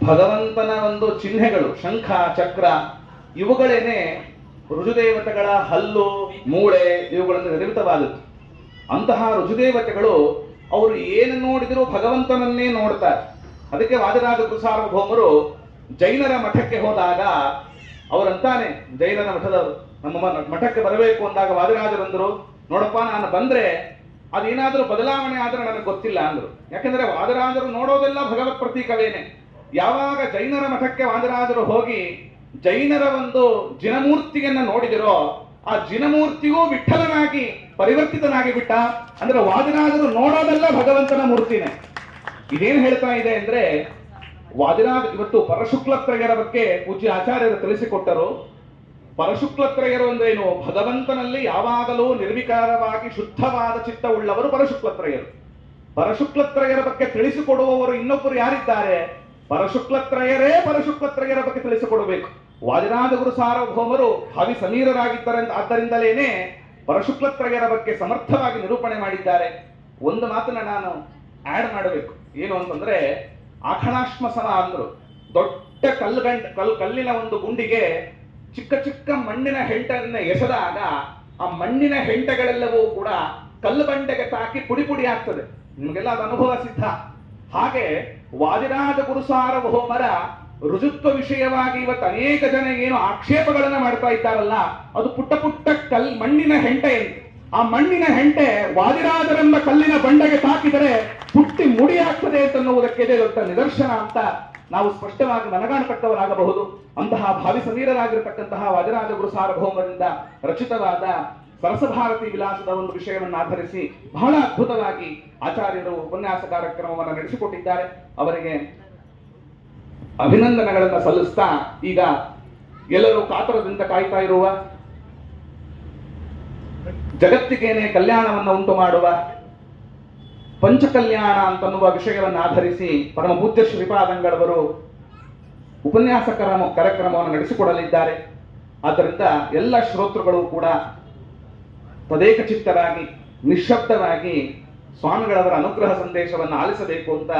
ಭಗವಂತನ ಒಂದು ಚಿಹ್ನೆಗಳು ಶಂಖ ಚಕ್ರ ಇವುಗಳೇನೆ ಋಜುದೇವತೆಗಳ ಹಲ್ಲು ಮೂಳೆ ಇವುಗಳಿಂದ ನಿರ್ಮಿತವಾದದ್ದು. ಅಂತಹ ಋಜುದೇವತೆಗಳು ಅವರು ಏನು ನೋಡಿದರೂ ಭಗವಂತನನ್ನೇ ನೋಡ್ತಾರೆ. ಅದಕ್ಕೆ ವಾದಿರಾಜ ಗುರುಸಾರ್ವಭೌಮರು ಜೈನರ ಮಠಕ್ಕೆ ಹೋದಾಗ ಅವರಂತಾನೆ, ಜೈನರ ಮಠದವರು ನಮ್ಮ ಮಠಕ್ಕೆ ಬರಬೇಕು ಅಂದಾಗ ವಾದಿರಾಜರಂದರು, ನೋಡಪ್ಪ ನಾನು ಬಂದ್ರೆ ಅದೇನಾದರೂ ಬದಲಾವಣೆ ಆದ್ರೆ ನನಗೆ ಗೊತ್ತಿಲ್ಲ ಅಂದ್ರು. ಯಾಕಂದ್ರೆ ವಾದಿರಾಜರು ನೋಡೋದೆಲ್ಲ ಭಗವತ್ ಪ್ರತೀಕವೇನೆ. ಯಾವಾಗ ಜೈನರ ಮಠಕ್ಕೆ ವಾದಿರಾಜರು ಹೋಗಿ ಜೈನರ ಒಂದು ಜಿನಮೂರ್ತಿಯನ್ನ ನೋಡಿದಿರೋ ಆ ಜಿನಮೂರ್ತಿಗೂ ವಿಠಲನಾಗಿ ಪರಿವರ್ತಿತನಾಗಿ ಬಿಟ್ಟ. ಅಂದ್ರೆ ವಾದಿರಾಜರು ನೋಡೋದೆಲ್ಲ ಭಗವಂತನ ಮೂರ್ತಿನೇ. ಇದೇನು ಹೇಳ್ತಾ ಇದೆ ಅಂದ್ರೆ, ವಾದಿರಾಜ ಇವತ್ತು ಪರಶುಕ್ಲತ್ರಯರ ಬಗ್ಗೆ ಪೂಜ್ಯ ಆಚಾರ್ಯರು ತಿಳಿಸಿಕೊಟ್ಟರು. ಪರಶುಕ್ಲತ್ರಯರು ಅಂದ್ರೇನು? ಭಗವಂತನಲ್ಲಿ ಯಾವಾಗಲೂ ನಿರ್ವಿಕಾರವಾಗಿ ಶುದ್ಧವಾದ ಚಿತ್ತವುಳ್ಳವರು ಪರಶುಕ್ಲತ್ರಯರು. ಪರಶುಕ್ಲತ್ರಯರ ಬಗ್ಗೆ ತಿಳಿಸಿಕೊಡುವವರು ಇನ್ನೊಬ್ಬರು ಯಾರಿದ್ದಾರೆ? ಪರಶುಕ್ಲತ್ರಯರೇ ಪರಶುಕ್ಲತ್ರಯರ ಬಗ್ಗೆ ತಿಳಿಸಿಕೊಡಬೇಕು. ವಾದಿರಾಜ ಗುರು ಸಾರ್ವಭೌಮರು ಭಾವಿ ಸಮೀರರಾಗಿದ್ದಾರೆ. ಆದ್ದರಿಂದಲೇನೆ ಪರಶುಕ್ಲತ್ರಯರ ಬಗ್ಗೆ ಸಮರ್ಥವಾಗಿ ನಿರೂಪಣೆ ಮಾಡಿದ್ದಾರೆ. ಒಂದು ಮಾತನ್ನ ನಾನು ಆಡ್ ಮಾಡಬೇಕು. ಏನು ಅಂತಂದ್ರೆ, ಆಖಣಾಶ್ಮಸನ ಅಂದ್ರು. ದೊಡ್ಡ ಕಲ್ಲಿನ ಒಂದು ಗುಂಡಿಗೆ ಚಿಕ್ಕ ಚಿಕ್ಕ ಮಣ್ಣಿನ ಹೆಂಟನ್ನ ಎಸೆದಾಗ ಆ ಮಣ್ಣಿನ ಹೆಂಟಗಳೆಲ್ಲವೂ ಕೂಡ ಕಲ್ಲು ಬಂಡೆಗೆ ತಾಕಿ ಪುಡಿ ಪುಡಿ ಆಗ್ತದೆ. ನಿಮಗೆಲ್ಲ ಅದು ಅನುಭವ ಸಿದ್ಧ. ಹಾಗೆ ವಾದಿರಾಜ ಗುರು ಸಾರ್ವಭೌಮರ ಋಜುತ್ವ ವಿಷಯವಾಗಿ ಇವತ್ತು ಅನೇಕ ಜನ ಏನು ಆಕ್ಷೇಪಗಳನ್ನ ಮಾಡ್ತಾ ಇದ್ದಾರಲ್ಲ, ಅದು ಪುಟ್ಟ ಪುಟ್ಟ ಮಣ್ಣಿನ ಹೆಂಟೆ ಎಂದು. ಆ ಮಣ್ಣಿನ ಹೆಂಟೆ ವಾದಿರಾಜರೆಂಬ ಕಲ್ಲಿನ ಬಂಡೆಗೆ ತಾಕಿದರೆ ಪುಟ್ಟಿ ಮುಡಿ ಆಗ್ತದೆ ಅಂತನ್ನುವುದಕ್ಕೆ ದೊಡ್ಡ ನಿದರ್ಶನ ಅಂತ ನಾವು ಸ್ಪಷ್ಟವಾಗಿ ಮನಗಾಣತಕ್ಕವರಾಗಬಹುದು. ಅಂತಹ ಭಾವಿ ಸಮೀರರಾಗಿರತಕ್ಕಂತಹ ವಾದಿರಾಜ ಗುರು ಸಾರ್ವಭೌಮರಿಂದ ರಚಿತವಾದ ಸರಸಭಾರತಿ ವಿಲಾಸದ ಒಂದು ವಿಷಯವನ್ನು ಆಧರಿಸಿ ಬಹಳ ಅದ್ಭುತವಾಗಿ ಆಚಾರ್ಯರು ಉಪನ್ಯಾಸ ಕಾರ್ಯಕ್ರಮವನ್ನು ನಡೆಸಿಕೊಟ್ಟಿದ್ದಾರೆ. ಅವರಿಗೆ ಅಭಿನಂದನೆಗಳನ್ನು ಸಲ್ಲಿಸ್ತಾ, ಈಗ ಎಲ್ಲರೂ ಕಾತರದಿಂದ ಕಾಯ್ತಾ ಇರುವ ಜಗತ್ತಿಗೇನೆ ಕಲ್ಯಾಣವನ್ನು ಉಂಟು ಮಾಡುವ ಪಂಚಕಲ್ಯಾಣ ಅಂತನ್ನುವ ವಿಷಯವನ್ನು ಆಧರಿಸಿ ಪರಮ ಪೂಜ್ಯ ಶ್ರೀಪಾದಂಗಳವರು ಉಪನ್ಯಾಸ ಕಾರ್ಯಕ್ರಮವನ್ನು ನಡೆಸಿಕೊಡಲಿದ್ದಾರೆ. ಆದ್ದರಿಂದ ಎಲ್ಲ ಶ್ರೋತೃಗಳು ಕೂಡ ತದೇಕ ಚಿತ್ತರಾಗಿ ನಿಶ್ಶಬ್ದವಾಗಿ ಸ್ವಾಮಿಗಳವರ ಅನುಗ್ರಹ ಸಂದೇಶವನ್ನು ಆಲಿಸಬೇಕು ಅಂತ